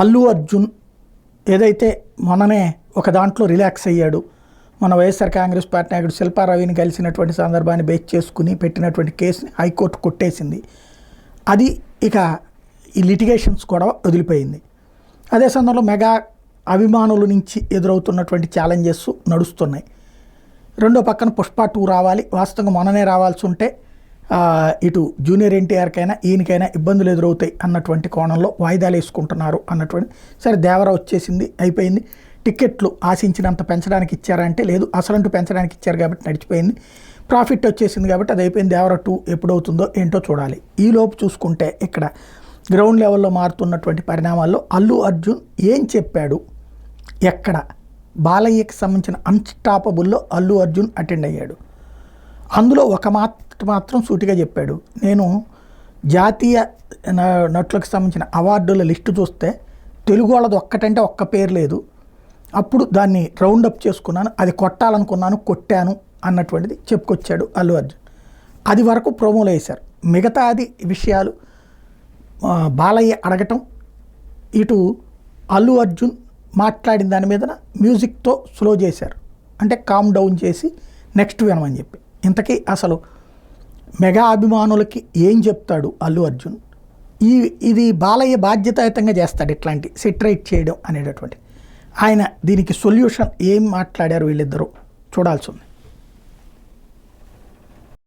అల్లు అర్జున్ ఏదైతే మొన్ననే ఒక దాంట్లో రిలాక్స్ అయ్యాడు, మన వైఎస్ఆర్ కాంగ్రెస్ పార్టీ నాయకుడు శిల్పారావిని కలిసినటువంటి సందర్భాన్ని బేస్ చేసుకుని పెట్టినటువంటి కేసుని హైకోర్టు కొట్టేసింది. అది ఇక ఈ లిటిగేషన్స్ కూడా వదిలిపోయింది. అదే సందర్భంలో మెగా అభిమానుల నుంచి ఎదురవుతున్నటువంటి ఛాలెంజెస్ నడుస్తున్నాయి. రెండో పక్కన పుష్ప 2 రావాలి, వాస్తవంగా మొన్ననే రావాల్సి ఉంటే ఇటు జూనియర్ ఎన్టీఆర్కైనా ఈయనకైనా ఇబ్బందులు ఎదురవుతాయి అన్నటువంటి కోణంలో వాయిదాలు వేసుకుంటున్నారు అన్నటువంటి. సరే దేవర వచ్చేసింది, అయిపోయింది. టికెట్లు ఆశించినంత పెంచడానికి ఇచ్చారంటే లేదు, అసలంటూ పెంచడానికి ఇచ్చారు కాబట్టి నడిచిపోయింది. ప్రాఫిట్ వచ్చేసింది కాబట్టి అది అయిపోయింది. దేవర 2 ఎప్పుడవుతుందో ఏంటో చూడాలి. ఈలోపు చూసుకుంటే ఇక్కడ గ్రౌండ్ లెవెల్లో మారుతున్నటువంటి పరిణామాల్లో అల్లు అర్జున్ ఏం చెప్పాడు, ఎక్కడ బాలయ్యకి సంబంధించిన అన్స్టాపబుల్లో అల్లు అర్జున్ అటెండ్ అయ్యాడు. అందులో ఒక మాత్రం సూటిగా చెప్పాడు, నేను జాతీయ నటులకు సంబంధించిన అవార్డుల లిస్టు చూస్తే తెలుగు వాళ్ళది ఒక్కటంటే ఒక్క పేరు లేదు, అప్పుడు దాన్ని రౌండప్ చేసుకున్నాను, అది కొట్టాలనుకున్నాను, కొట్టాను అన్నటువంటిది చెప్పుకొచ్చాడు అల్లు అర్జున్. అది వరకు ప్రోమోలో వేశారు. మిగతాది విషయాలు బాలయ్య అడగటం, ఇటు అల్లు అర్జున్ మాట్లాడిన దాని మీద మ్యూజిక్తో స్లో చేశారు, అంటే కామ్ డౌన్ చేసి నెక్స్ట్ వినమని చెప్పి. ఇంతకీ అసలు మెగా అభిమానులకి ఏం చెప్తాడు అల్లు అర్జున్, ఇది బాలయ్య బాధ్యతాయుతంగా చేస్తాడు ఇట్లాంటి సెటరైట్ చేయడం అనేటటువంటి. ఆయన దీనికి సొల్యూషన్ ఏం మాట్లాడారు వీళ్ళిద్దరూ చూడాల్సి ఉంది.